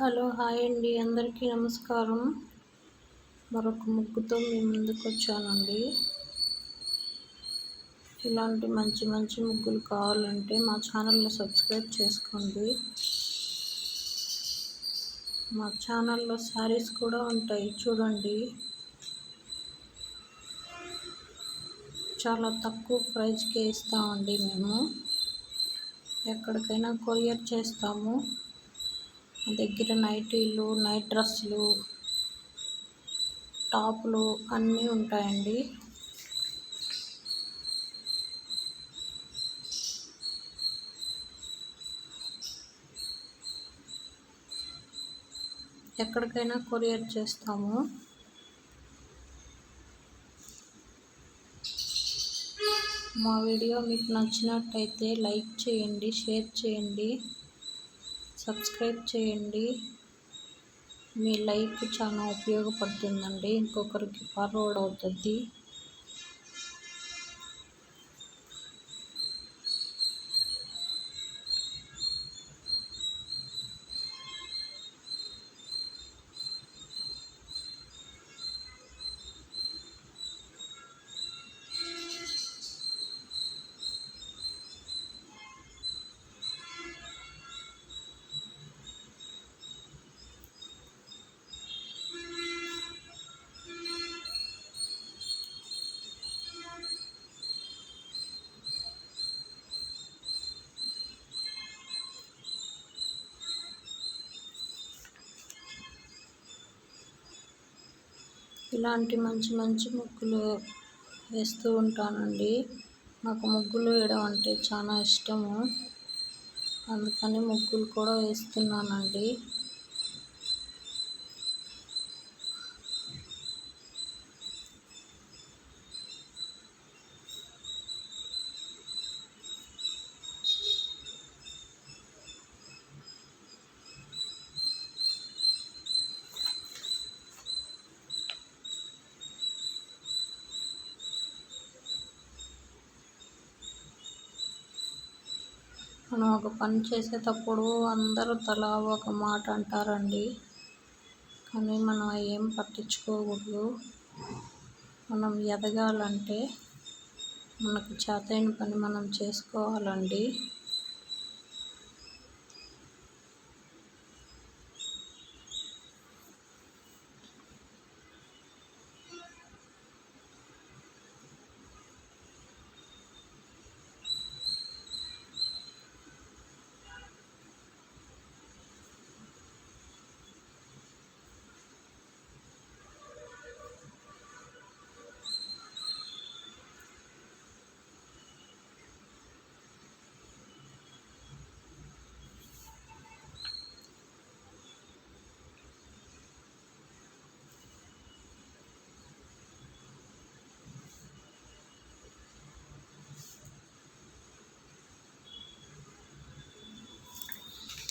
Hello hi అండి, అందరికీ నమస్కారం. మరొక ముగ్గుతో మీ ముందుకు వచ్చానండి. ఇలాంటి మంచి మంచి ముగ్గులు కావాలంటే మా ఛానల్ని సబ్స్క్రైబ్ చేసుకోండి. మా ఛానల్లో శారీస్ కూడా ఉంటాయి, చూడండి. చాలా తక్కువ ప్రైస్కే ఇస్తామండి మేము. ఎక్కడికైనా కొరియర్ చేస్తాము. మా దగ్గర నైటీలు, నైట్ డ్రెస్సులు, టాపులు అన్నీ ఉంటాయండి. ఎక్కడికైనా కొరియర్ చేస్తాము. మా వీడియో మీకు నచ్చినట్టయితే లైక్ చేయండి, షేర్ చేయండి, సబ్స్క్రైబ్ చేయండి. మీ లైక్ చాలా ఉపయోగపడుతుందండి, ఇంకొకరికి ఫార్వర్డ్ అవుతుంది. ఇలాంటి మంచి మంచి ముగ్గులు వేస్తూ ఉంటానండి. నాకు ముగ్గులు వేయడం అంటే చాలా ఇష్టము, అందుకని ముగ్గులు కూడా వేస్తున్నానండి. మనం ఒక పని చేసేటప్పుడు అందరూ తలా ఒక మాట అంటారండి, కానీ మనం ఏం పట్టించుకోకూడదు. మనం ఎదగాలంటే మనకు చేతైన పని మనం చేసుకోవాలండి.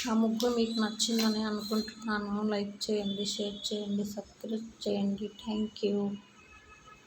ఆ ముగ్గు మీకు నచ్చిందని అనుకుంటున్నాను. లైక్ చేయండి, షేర్ చేయండి, సబ్స్క్రైబ్ చేయండి. Thank you.